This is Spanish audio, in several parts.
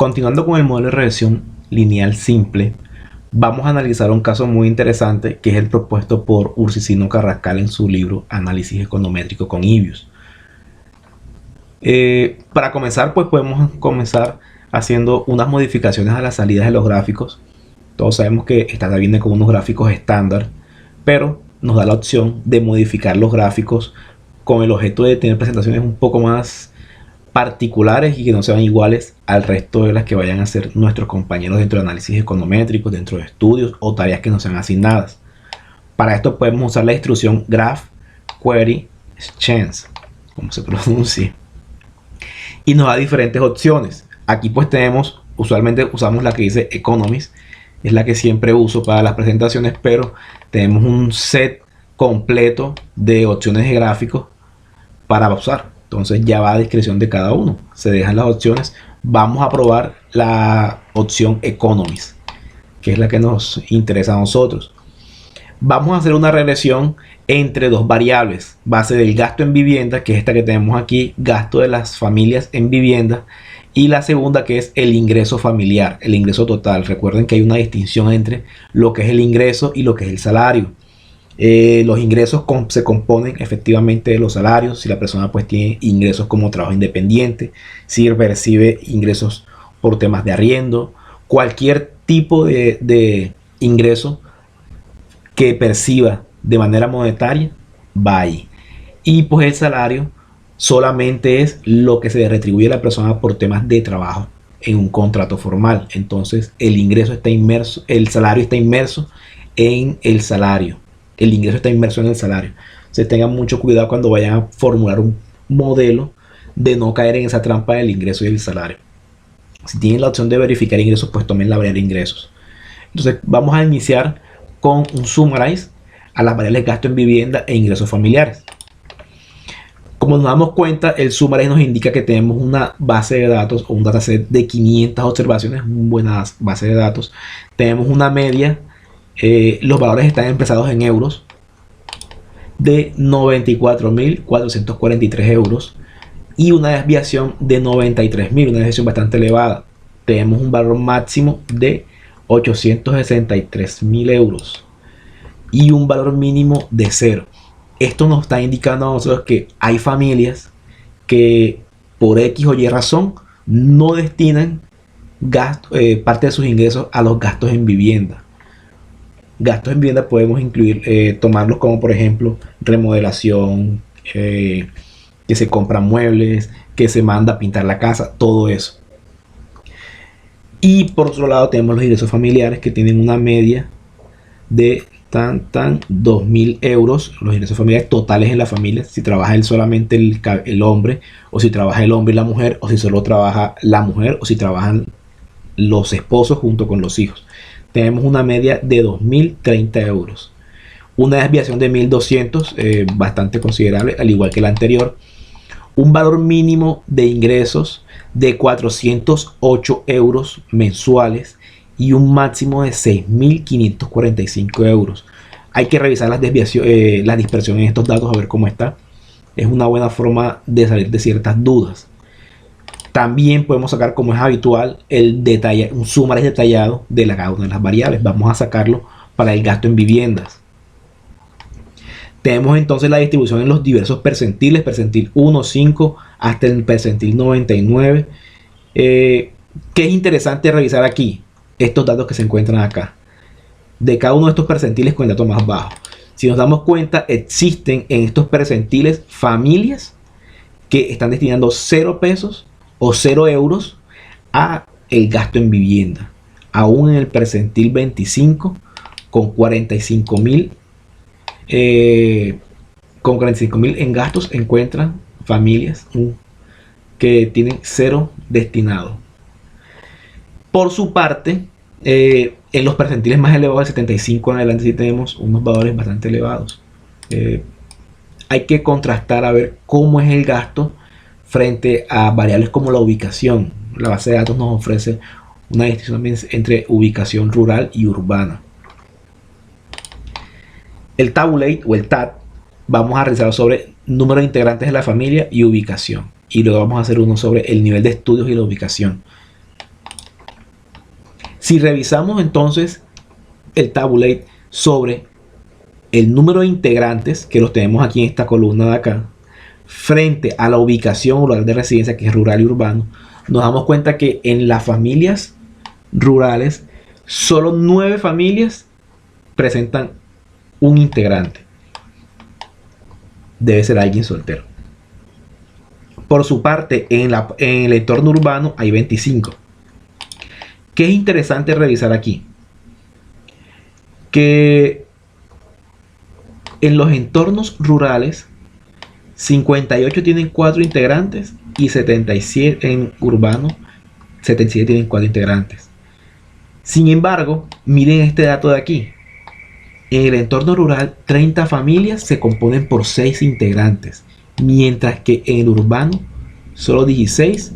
Continuando con el modelo de regresión lineal simple, vamos a analizar un caso muy interesante que es el propuesto por Ursicino Carrascal en su libro Análisis econométrico con Ibius. Para comenzar, pues podemos comenzar haciendo unas modificaciones a las salidas de los gráficos. Todos sabemos que esta viene con unos gráficos estándar, pero nos da la opción de modificar los gráficos con el objeto de tener presentaciones un poco más particulares y que no sean iguales al resto de las que vayan a hacer nuestros compañeros dentro de análisis econométricos, dentro de estudios o tareas que nos sean asignadas. Para esto podemos usar la instrucción graph query exchange, como se pronuncia, y nos da diferentes opciones. Aquí pues usualmente usamos la que dice economies, es la que siempre uso para las presentaciones, pero tenemos un set completo de opciones de gráficos para usar. Entonces ya va a discreción de cada uno. Se dejan las opciones. Vamos a probar la opción Economies, que es la que nos interesa a nosotros. Vamos a hacer una regresión entre dos variables. Base del gasto en vivienda, que es esta que tenemos aquí, gasto de las familias en vivienda. Y la segunda, que es el ingreso familiar, el ingreso total. Recuerden que hay una distinción entre lo que es el ingreso y lo que es el salario. Los ingresos se componen efectivamente de los salarios. Si la persona pues tiene ingresos como trabajo independiente, si recibe ingresos por temas de arriendo, cualquier tipo de ingreso que perciba de manera monetaria va ahí. Y pues el salario solamente es lo que se retribuye a la persona por temas de trabajo en un contrato formal. Entonces el ingreso está inmerso, el salario está inmerso en el salario. El ingreso está inmerso en el salario. Se tengan mucho cuidado cuando vayan a formular un modelo de no caer en esa trampa del ingreso y el salario. Si tienen la opción de verificar ingresos, pues tomen la variable ingresos. Entonces vamos a iniciar con un summarize a las variables gasto en vivienda e ingresos familiares. Como nos damos cuenta, el summarize nos indica que tenemos una base de datos o un dataset de 500 observaciones, una buena base de datos. Tenemos una media. Los valores están expresados en euros de 94.443 euros y una desviación de 93.000, una desviación bastante elevada. Tenemos un valor máximo de 863.000 euros y un valor mínimo de 0. Esto nos está indicando a nosotros que hay familias que por X o Y razón no destinan parte de sus ingresos a los gastos en vivienda. Gastos en vivienda podemos incluir, tomarlos como por ejemplo remodelación, que se compran muebles, que se manda a pintar la casa, todo eso. Y por otro lado tenemos los ingresos familiares que tienen una media de 2.000 euros, los ingresos familiares totales en la familia, si trabaja solamente el hombre, o si trabaja el hombre y la mujer, o si solo trabaja la mujer, o si trabajan los esposos junto con los hijos. Tenemos una media de 2.030 euros. Una desviación de 1.200, bastante considerable, al igual que la anterior. Un valor mínimo de ingresos de 408 euros mensuales y un máximo de 6.545 euros. Hay que revisar las desviaciones, la dispersión en estos datos a ver cómo está. Es una buena forma de salir de ciertas dudas. También podemos sacar, como es habitual, un summary detallado de cada una de las variables. Vamos a sacarlo para el gasto en viviendas. Tenemos entonces la distribución en los diversos percentiles, percentil 1, 5, hasta el percentil 99. ¿Qué es interesante revisar aquí? Estos datos que se encuentran acá. De cada uno de estos percentiles con el dato más bajo. Si nos damos cuenta, existen en estos percentiles familias que están destinando 0 pesos o 0 euros a el gasto en vivienda. Aún en el percentil 25 con 45.000 en gastos encuentran familias que tienen 0 destinado. Por su parte, en los percentiles más elevados, del 75 en adelante, sí tenemos unos valores bastante elevados. Hay que contrastar a ver cómo es el gasto frente a variables como la ubicación. La base de datos nos ofrece una distinción entre ubicación rural y urbana. El tabulate o el TAT vamos a realizar sobre número de integrantes de la familia y ubicación. Y luego vamos a hacer uno sobre el nivel de estudios y la ubicación. Si revisamos entonces el tabulate sobre el número de integrantes, que los tenemos aquí en esta columna de acá, frente a la ubicación o lugar de residencia, que es rural y urbano, nos damos cuenta que en las familias rurales solo 9 familias presentan un integrante. Debe ser alguien soltero. Por su parte, en el entorno urbano hay 25. ¿Qué es interesante revisar aquí? Que en los entornos rurales 58 tienen 4 integrantes y 77 en urbano, 77 tienen 4 integrantes. Sin embargo, miren este dato de aquí. En el entorno rural, 30 familias se componen por 6 integrantes, mientras que en el urbano, solo 16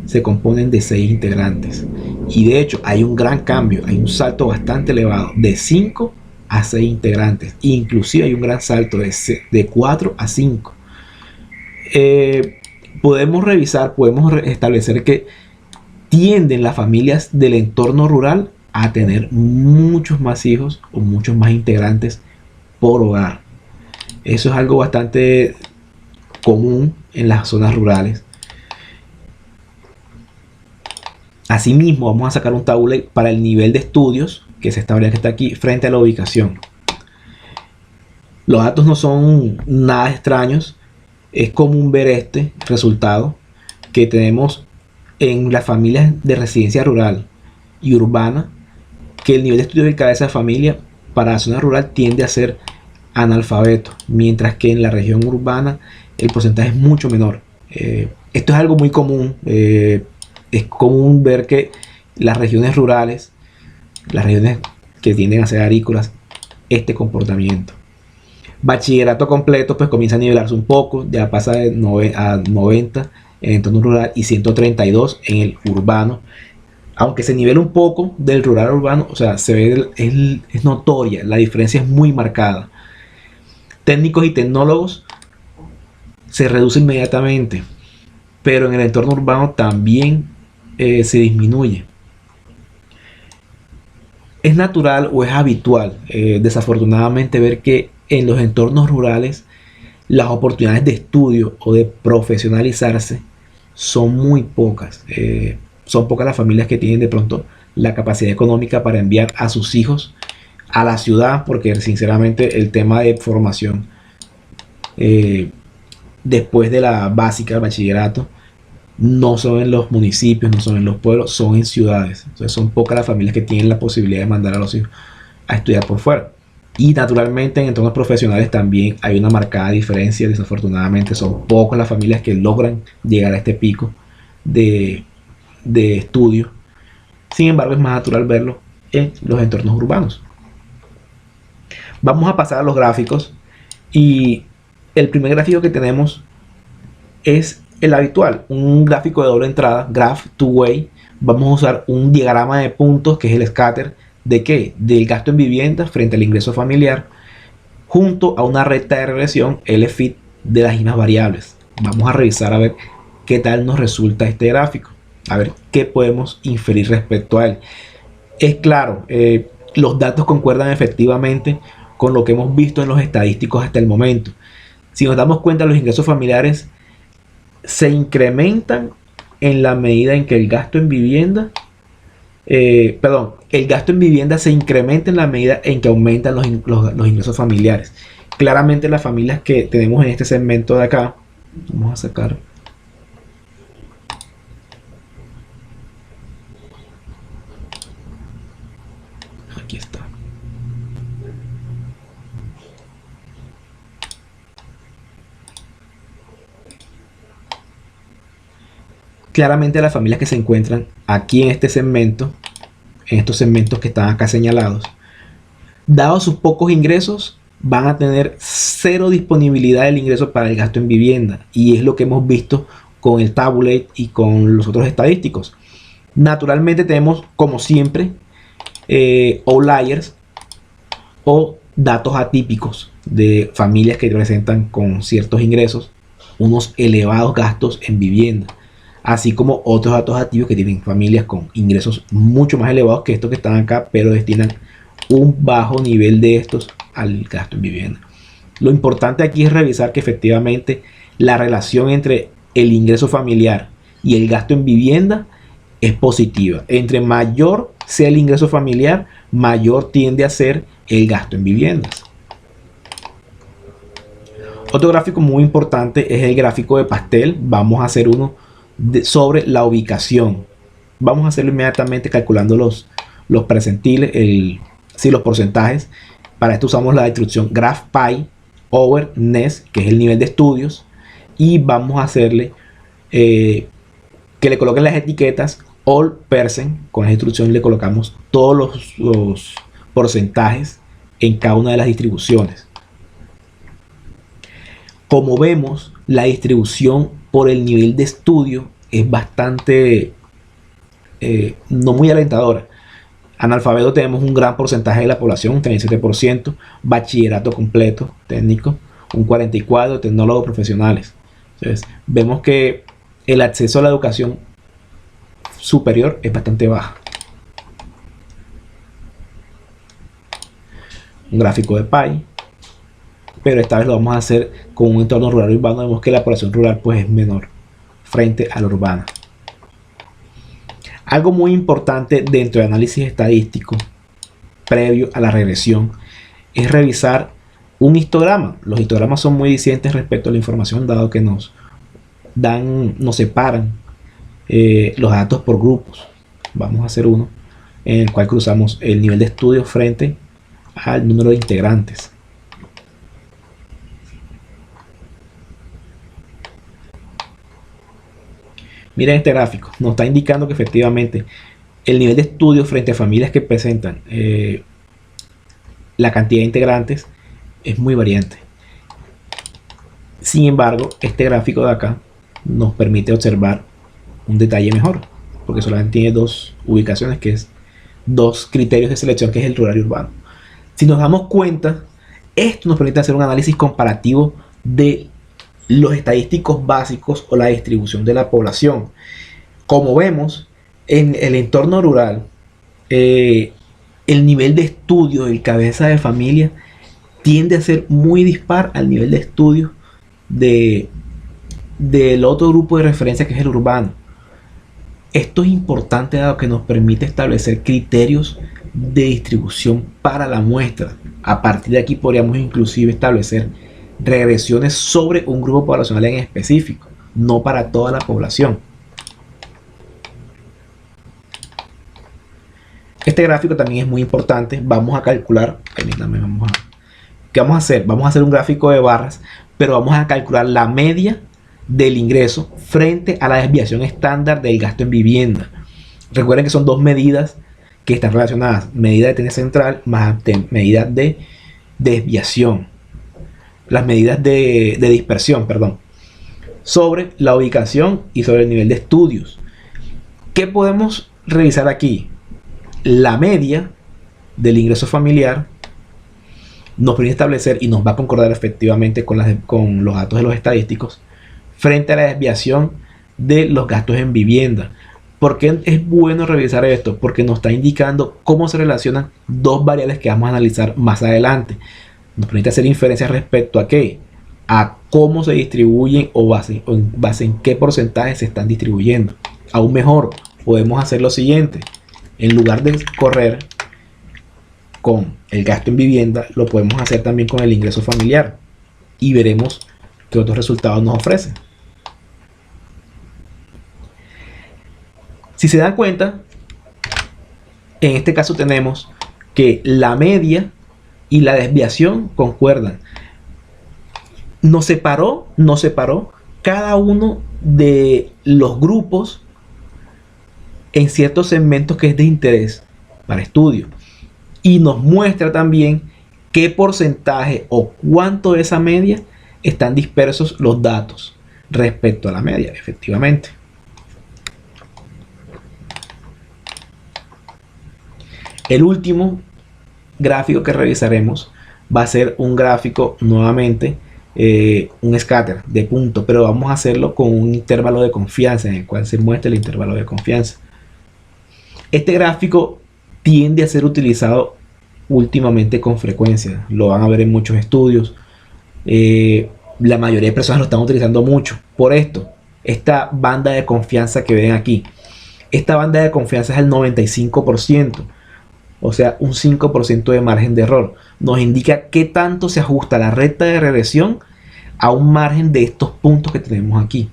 se componen de 6 integrantes. Y de hecho, hay un gran cambio, hay un salto bastante elevado de 5 a 6 integrantes. Inclusive hay un gran salto de 4 a 5. Podemos revisar, podemos establecer que tienden las familias del entorno rural a tener muchos más hijos o muchos más integrantes por hogar. Eso es algo bastante común en las zonas rurales. Asimismo, vamos a sacar un tabulate para el nivel de estudios, que es esta variable que está aquí, frente a la ubicación. Los datos no son nada extraños. Es común ver este resultado que tenemos en las familias de residencia rural y urbana, que el nivel de estudio de cada esa familia para la zona rural tiende a ser analfabeto, mientras que en la región urbana el porcentaje es mucho menor. Esto es algo muy común. Es común ver que las regiones rurales, las regiones que tienden a ser agrícolas, este comportamiento. Bachillerato completo pues comienza a nivelarse un poco, ya pasa de 90 en el entorno rural y 132 en el urbano. Aunque se nivela un poco del rural al urbano, o sea, se ve, es notoria, la diferencia es muy marcada. Técnicos y tecnólogos se reduce inmediatamente, pero en el entorno urbano también se disminuye. Es natural o es habitual, desafortunadamente, ver que en los entornos rurales las oportunidades de estudio o de profesionalizarse son muy pocas. Son pocas las familias que tienen de pronto la capacidad económica para enviar a sus hijos a la ciudad, porque sinceramente el tema de formación después de la básica, el bachillerato, no son en los municipios, no son en los pueblos, son en ciudades. Entonces son pocas las familias que tienen la posibilidad de mandar a los hijos a estudiar por fuera. Y naturalmente en entornos profesionales también hay una marcada diferencia. Desafortunadamente son pocas las familias que logran llegar a este pico de estudio. Sin embargo, es más natural verlo en los entornos urbanos. Vamos a pasar a los gráficos. Y el primer gráfico que tenemos es el habitual, un gráfico de doble entrada, graph two-way. Vamos a usar un diagrama de puntos, que es el scatter. ¿De qué? Del gasto en vivienda frente al ingreso familiar, junto a una recta de regresión LFIT de las mismas variables. Vamos a revisar a ver qué tal nos resulta este gráfico, a ver qué podemos inferir respecto a él. Es claro, los datos concuerdan efectivamente con lo que hemos visto en los estadísticos hasta el momento. Si nos damos cuenta, los ingresos familiares se incrementan en la medida en que el gasto en vivienda, el gasto en vivienda se incrementa en la medida en que aumentan los ingresos familiares. Claramente las familias que tenemos en este segmento de acá, vamos a sacar aquí está. Claramente las familias que se encuentran aquí en este segmento, en estos segmentos que están acá señalados, dados sus pocos ingresos, van a tener cero disponibilidad del ingreso para el gasto en vivienda. Y es lo que hemos visto con el tabulate y con los otros estadísticos. Naturalmente tenemos, como siempre, outliers o datos atípicos de familias que presentan con ciertos ingresos unos elevados gastos en vivienda. así como otros datos activos que tienen familias con ingresos mucho más elevados que estos que están acá, pero destinan un bajo nivel de estos al gasto en vivienda. Lo importante aquí es revisar que efectivamente la relación entre el ingreso familiar y el gasto en vivienda es positiva. Entre mayor sea el ingreso familiar, mayor tiende a ser el gasto en viviendas. Otro gráfico muy importante es el gráfico de pastel. Vamos a hacer uno sobre la ubicación. Vamos a hacerlo inmediatamente calculando los percentiles, los porcentajes. Para esto usamos la distribución GraphPy over NES, que es el nivel de estudios, y vamos a hacerle que le coloquen las etiquetas all percent. Con la instrucción le colocamos todos los porcentajes en cada una de las distribuciones. Como vemos, la distribución por el nivel de estudio es bastante no muy alentadora. Analfabeto tenemos un gran porcentaje de la población, un 37%, bachillerato completo técnico, un 44%, tecnólogos profesionales. Entonces, vemos que el acceso a la educación superior es bastante baja. Un gráfico de PAI, pero esta vez lo vamos a hacer con un entorno rural y urbano. Vemos que la población rural pues es menor frente a la urbana. Algo muy importante dentro del análisis estadístico previo a la regresión es revisar un histograma. Los histogramas son muy eficientes respecto a la información, dado que nos separan los datos por grupos. Vamos a hacer uno en el cual cruzamos el nivel de estudio frente al número de integrantes. Miren este gráfico, nos está indicando que efectivamente el nivel de estudio frente a familias que presentan la cantidad de integrantes es muy variante. Sin embargo, este gráfico de acá nos permite observar un detalle mejor, porque solamente tiene dos ubicaciones, que es dos criterios de selección, que es el rural y urbano. Si nos damos cuenta, esto nos permite hacer un análisis comparativo de los estadísticos básicos o la distribución de la población. Como vemos, en el entorno rural, el nivel de estudio del cabeza de familia tiende a ser muy dispar al nivel de estudio del otro grupo de referencia, que es el urbano. Esto es importante dado que nos permite establecer criterios de distribución para la muestra. A partir de aquí podríamos inclusive establecer regresiones sobre un grupo poblacional en específico, no para toda la población. Este gráfico también es muy importante. Vamos a calcular, ¿qué vamos a hacer? Vamos a hacer un gráfico de barras, pero vamos a calcular la media del ingreso frente a la desviación estándar del gasto en vivienda. Recuerden que son dos medidas que están relacionadas: medida de tendencia central más medida de desviación. Las medidas de dispersión, perdón, sobre la ubicación y sobre el nivel de estudios. ¿Qué podemos revisar aquí? La media del ingreso familiar nos permite establecer, y nos va a concordar efectivamente con los datos de los estadísticos, frente a la desviación de los gastos en vivienda. ¿Por qué es bueno revisar esto? Porque nos está indicando cómo se relacionan dos variables que vamos a analizar más adelante. Nos permite hacer inferencias respecto a qué, a cómo se distribuyen o en base en qué porcentaje se están distribuyendo. Aún mejor, podemos hacer lo siguiente: en lugar de correr con el gasto en vivienda, lo podemos hacer también con el ingreso familiar y veremos qué otros resultados nos ofrecen. Si se dan cuenta, en este caso tenemos que la media y la desviación concuerdan. Nos separó cada uno de los grupos en ciertos segmentos que es de interés para estudio, y nos muestra también qué porcentaje o cuánto de esa media están dispersos los datos respecto a la media, efectivamente. El último gráfico que revisaremos va a ser un gráfico nuevamente un scatter de puntos, pero vamos a hacerlo con un intervalo de confianza en el cual se muestra el intervalo de confianza. Este gráfico tiende a ser utilizado últimamente con frecuencia, lo van a ver en muchos estudios. La mayoría de personas lo están utilizando mucho por esto. Esta banda de confianza que ven aquí, esta banda de confianza es el 95%, o sea, un 5% de margen de error. Nos indica qué tanto se ajusta la recta de regresión a un margen de estos puntos que tenemos aquí.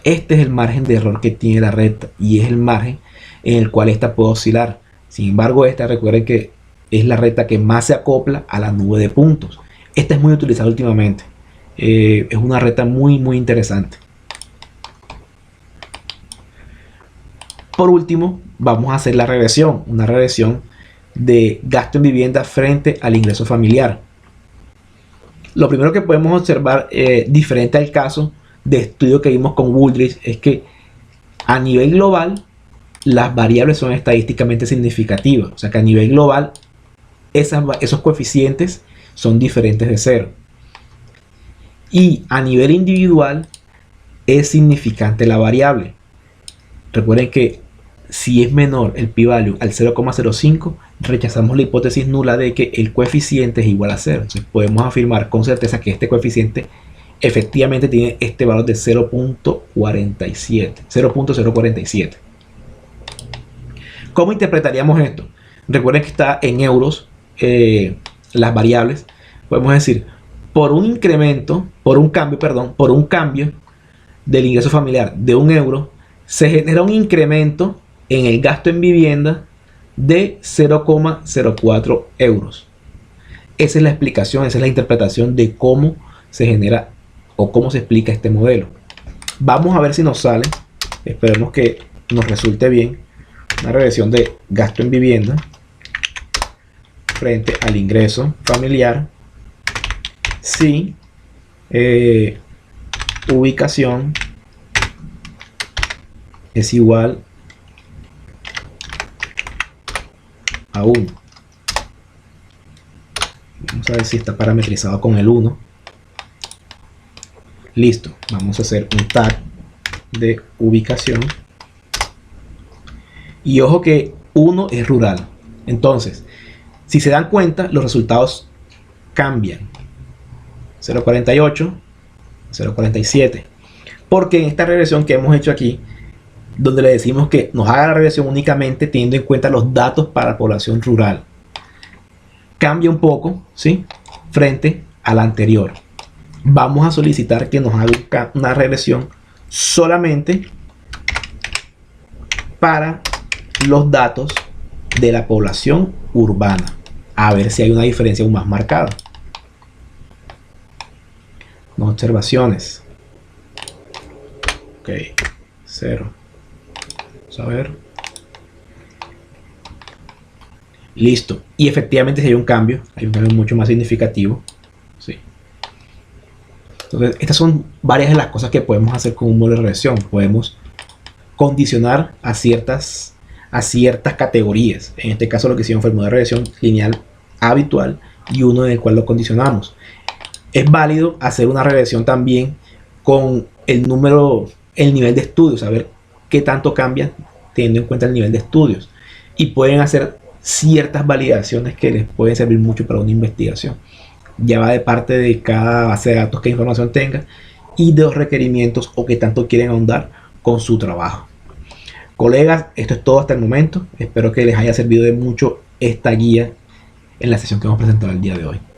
Este es el margen de error que tiene la recta y es el margen en el cual esta puede oscilar. Sin embargo, esta, recuerden que es la recta que más se acopla a la nube de puntos. Esta es muy utilizada últimamente. Es una recta muy interesante. Por último, vamos a hacer la regresión, una regresión de gasto en vivienda frente al ingreso familiar. Lo primero que podemos observar, diferente al caso de estudio que vimos con Wooldridge, es que a nivel global las variables son estadísticamente significativas. O sea que a nivel global esos coeficientes son diferentes de 0. Y a nivel individual es significante la variable. Recuerden que si es menor el p-value al 0,05, rechazamos la hipótesis nula de que el coeficiente es igual a 0. Entonces podemos afirmar con certeza que este coeficiente efectivamente tiene este valor de 0.047. ¿Cómo interpretaríamos esto? Recuerden que está en euros las variables. Podemos decir, por un cambio del ingreso familiar de 1 euro, se genera un incremento en el gasto en vivienda de 0,04 euros. Esa es la explicación, esa es la interpretación de cómo se genera o cómo se explica este modelo. Vamos a ver si nos sale. Esperemos que nos resulte bien. Una regresión de gasto en vivienda frente al ingreso familiar si ubicación es igual a 1. Vamos a ver si está parametrizado con el 1. Listo, vamos a hacer un tag de ubicación. Y ojo que 1 es rural. Entonces, si se dan cuenta, los resultados cambian. 0.48, 0.47. Porque en esta regresión que hemos hecho aquí, donde le decimos que nos haga la regresión únicamente teniendo en cuenta los datos para la población rural, cambia un poco, ¿sí?, frente a la anterior. Vamos a solicitar que nos haga una regresión solamente para los datos de la población urbana, a ver si hay una diferencia aún más marcada. Observaciones. Ok, 0. Vamos a ver. Listo. Y efectivamente si hay un cambio mucho más significativo. Sí. Entonces, estas son varias de las cosas que podemos hacer con un modelo de regresión. Podemos condicionar a ciertas categorías. En este caso lo que hicimos fue el modelo de regresión lineal habitual y uno en el cual lo condicionamos. Es válido hacer una regresión también con el nivel de estudios, saber qué tanto cambia teniendo en cuenta el nivel de estudios. Y pueden hacer ciertas validaciones que les pueden servir mucho para una investigación. Ya va de parte de cada base de datos, qué información tenga y de los requerimientos o qué tanto quieren ahondar con su trabajo. Colegas, esto es todo hasta el momento. Espero que les haya servido de mucho esta guía en la sesión que hemos presentado el día de hoy.